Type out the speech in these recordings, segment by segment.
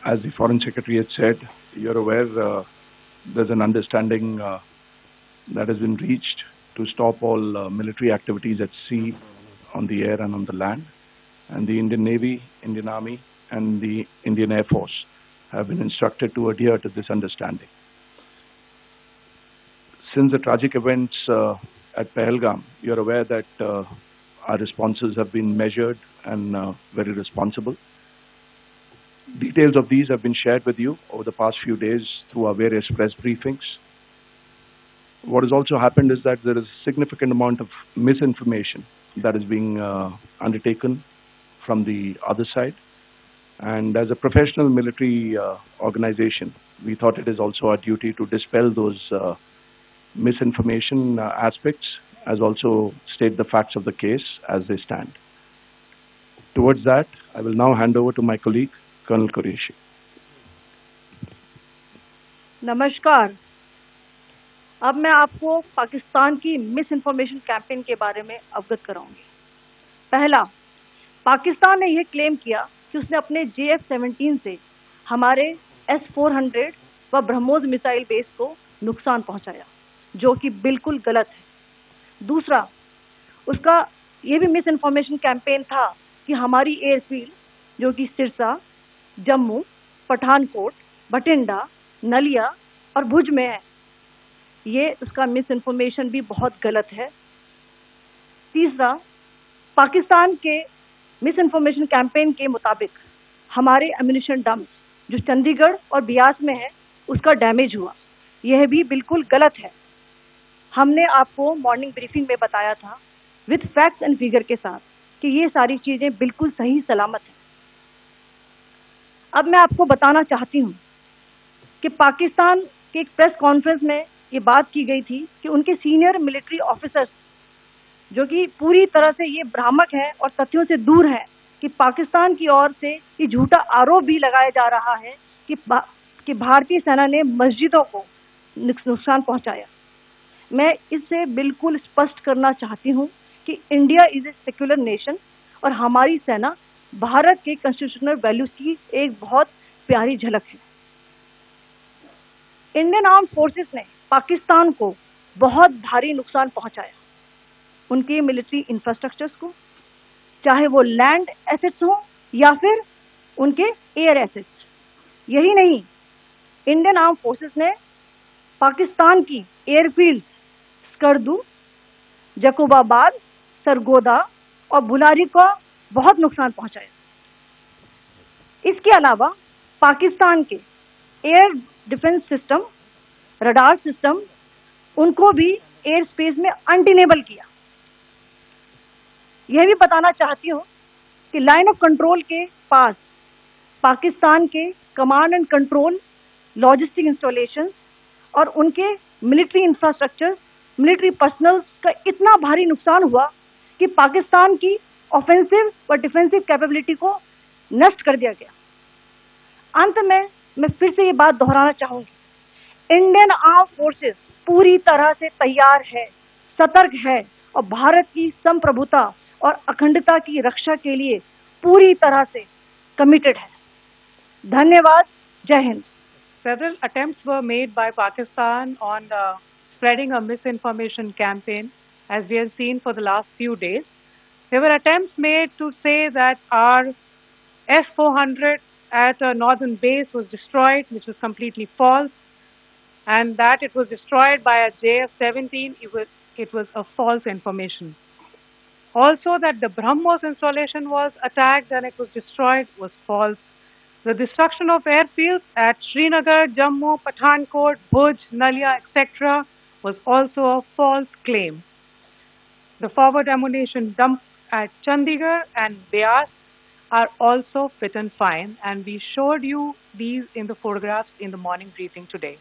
as the Foreign Secretary had said, you're aware there's an understanding that has been reached to stop all military activities at sea, on the air and on the land. And the Indian Navy, Indian Army and the Indian Air Force have been instructed to adhere to this understanding. Since the tragic events at Pahalgam, you're aware that our responses have been measured and very responsible. Details of these have been shared with you over the past few days through our various press briefings. What has also happened is that there is a significant amount of misinformation that is being undertaken from the other side. And as a professional military organization, we thought it is also our duty to dispel those misinformation aspects, as also state the facts of the case as they stand. Towards that, I will now hand over to my colleague, Colonel Qureshi. नमस्कार। अब मैं आपको पाकिस्तान की miss information campaign के बारे में अवगत कराऊंगी। पहला, पाकिस्तान ने यह क्लेम किया कि उसने अपने JF-17 से हमारे S-400 व ब्रह्मोस मिसाइल बेस को नुकसान पहुंचाया, जो कि बिल्कुल गलत है। दूसरा, उसका यह भी मिस इन्फॉर्मेशन कैंपेन था कि हमारी एयरफील्ड, जो कि सिरसा, जम्मू, पठानकोट, बठिंडा, नलिया और भुज में है, ये उसका मिस इन्फॉर्मेशन भी बहुत गलत है। तीसरा, पाकिस्तान के मिस इन्फॉर्मेशन कैंपेन के मुताबिक हमारे एम्यूनिशन डम्प्स जो चंडीगढ़ और बियास में है, उसका डैमेज हुआ, यह भी बिल्कुल गलत है। हमने आपको मॉर्निंग ब्रीफिंग में बताया था विद फैक्ट्स एंड फिगर के साथ कि ये सारी चीजें बिल्कुल सही सलामत हैं। अब मैं आपको बताना चाहती हूँ कि पाकिस्तान के एक प्रेस कॉन्फ्रेंस में ये बात की गई थी कि उनके सीनियर मिलिट्री ऑफिसर्स, जो कि पूरी तरह से ये भ्रामक हैं और तथ्यों से दूर हैं, कि पाकिस्तान की ओर से ये झूठा आरोप भी लगाया जा रहा है कि भारतीय सेना ने मस्जिदों को नुकसान पहुंचाया। मैं इससे बिल्कुल स्पष्ट करना चाहती हूं कि India is a secular nation और हमारी सेना भारत के कॉन्स्टिट्यूशनल वैल्यूज की एक बहुत प्यारी झलक है। इंडियन आर्म फोर्सेस ने पाकिस्तान को बहुत भारी नुकसान पहुंचाया, उनके मिलिट्री इंफ्रास्ट्रक्चर्स को, चाहे वो लैंड एसेट्स हो या फिर उनके एयर एसेट्स। यही नहीं, इंडियन आर्म फोर्सेस ने पाकिस्तान की एयरफील्ड स्कर्दू, जकोबाबाद, सरगोदा और बुलारी को बहुत नुकसान पहुंचाया। इसके अलावा पाकिस्तान के air defence system, radar system, उनको भी एयर स्पेस में अनटेनेबल किया। यह भी बताना चाहती हूँ कि लाइन ऑफ कंट्रोल के पास पाकिस्तान के command and control, logistic installation और उनके मिलिट्री इंफ्रास्ट्रक्चर, मिलिट्री पर्सनल का इतना भारी नुकसान हुआ कि पाकिस्तान की ऑफेंसिव व डिफेंसिव कैपेबिलिटी को नष्ट कर दिया गया। अंत में मैं फिर से ये बात दोहराना चाहूंगी, इंडियन आर्म फोर्सेस पूरी तरह से तैयार है, सतर्क है और भारत की संप्रभुता और अखंडता की रक्षा के लिए पूरी तरह से कमिटेड है। धन्यवाद। जय Hind. Several attempts were made by Pakistan on spreading a misinformation campaign, as we have seen for the last few days. There were attempts made to say that our S-400 at a northern base was destroyed, which was completely false, and that it was destroyed by a JF-17. It was a false information. Also, that the BrahMos installation was attacked and it was destroyed was false. The destruction of airfields at Srinagar, Jammu, Pathankot, Bhuj, Nalia, etc. was also a false claim. The forward ammunition dump at Chandigarh and Beas are also fit and fine, and we showed you these in the photographs in the morning briefing today.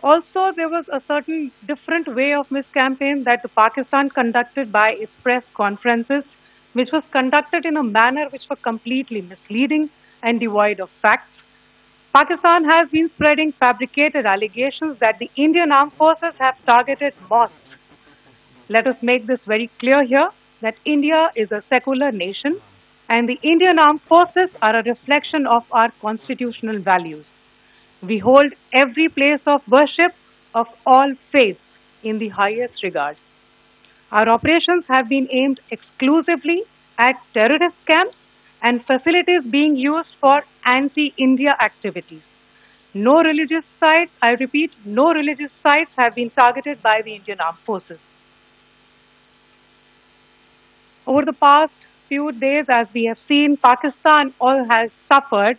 Also, there was a certain different way of miscampaign that Pakistan conducted by its press conferences, which was conducted in a manner which was completely misleading and devoid of facts. Pakistan has been spreading fabricated allegations that the Indian Armed Forces have targeted mosques. Let us make this very clear here, that India is a secular nation and the Indian Armed Forces are a reflection of our constitutional values. We hold every place of worship of all faiths in the highest regard. Our operations have been aimed exclusively at terrorist camps and facilities being used for anti-India activities. No religious sites, I repeat, no religious sites have been targeted by the Indian Armed Forces. Over the past few days, as we have seen, Pakistan all has suffered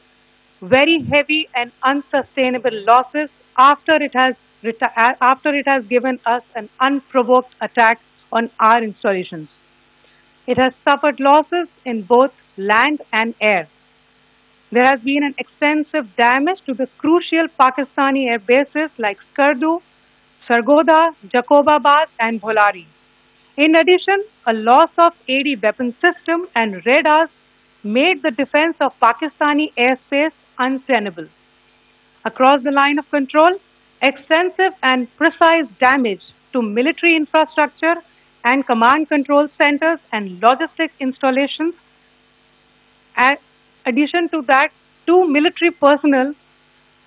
very heavy and unsustainable losses after it has given us an unprovoked attack on our installations. It has suffered losses in both land and air. There has been an extensive damage to the crucial Pakistani air bases like Skardu, Sargodha, Jacobabad and Bholari. In addition, a loss of AD weapon system and radars made the defense of Pakistani airspace untenable. Across the line of control, extensive and precise damage to military infrastructure and command control centers and logistic installations. In addition to that, 2 military personnel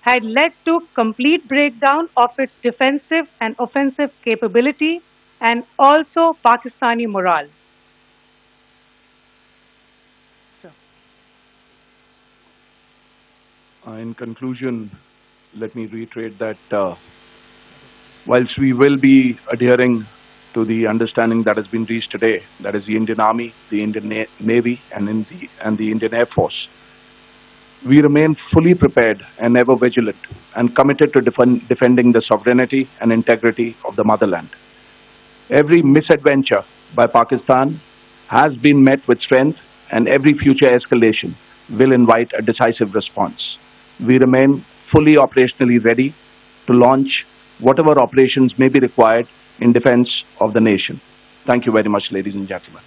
had led to complete breakdown of its defensive and offensive capability and also Pakistani morale. In conclusion, let me reiterate that whilst we will be adhering to the understanding that has been reached today, that is the Indian Army, the Indian Navy, and the Indian Air Force, we remain fully prepared and ever vigilant and committed to defending the sovereignty and integrity of the motherland. Every misadventure by Pakistan has been met with strength, and every future escalation will invite a decisive response. We remain fully operationally ready to launch whatever operations may be required in defense of the nation. Thank you very much, ladies and gentlemen.